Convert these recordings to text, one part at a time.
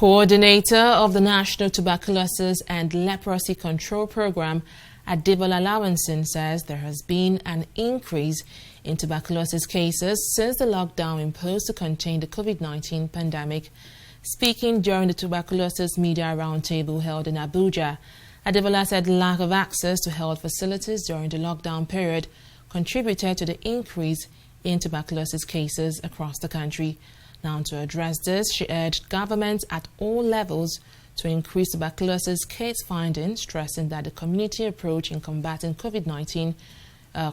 Coordinator of the National Tuberculosis and Leprosy Control Program, Adebola Lawanson, says there has been an increase in tuberculosis cases since the lockdown imposed to contain the COVID-19 pandemic. Speaking during the tuberculosis media roundtable held in Abuja, Adebola said lack of access to health facilities during the lockdown period contributed to the increase in tuberculosis cases across the country. Now, to address this, she urged governments at all levels to increase tuberculosis case finding, stressing that the community approach in combating COVID-19,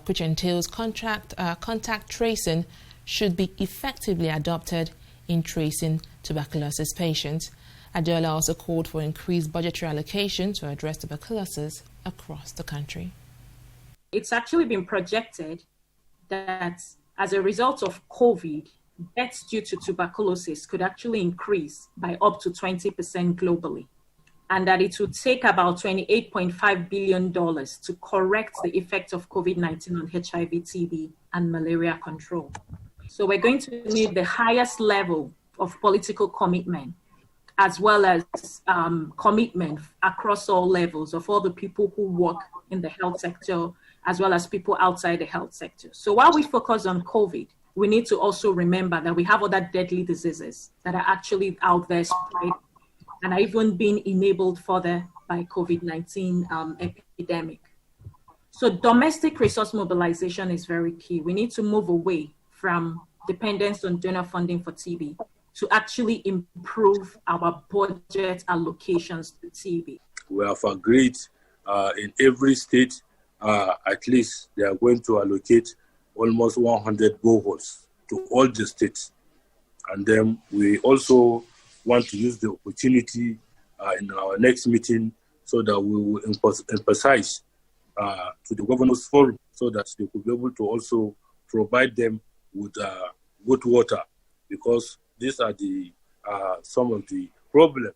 which entails contact tracing, should be effectively adopted in tracing tuberculosis patients. Adebola also called for increased budgetary allocation to address tuberculosis across the country. It's actually been projected that as a result of COVID, deaths due to tuberculosis could actually increase by up to 20% globally, and that it would take about $28.5 billion to correct the effect of COVID-19 on HIV, TB, and malaria control. So we're going to need the highest level of political commitment, as well as commitment across all levels of all the people who work in the health sector, as well as people outside the health sector. So while we focus on COVID, we need to also remember that we have other deadly diseases that are actually out there spread and are even being enabled further by COVID-19 epidemic. So domestic resource mobilization is very key. We need to move away from dependence on donor funding for TB to actually improve our budget allocations to TB. We have agreed in every state, at least they are going to allocate almost 100 boreholes to all the states. And then we also want to use the opportunity in our next meeting so that we will emphasize to the governors forum so that they could be able to also provide them with good water, because these are the some of the problems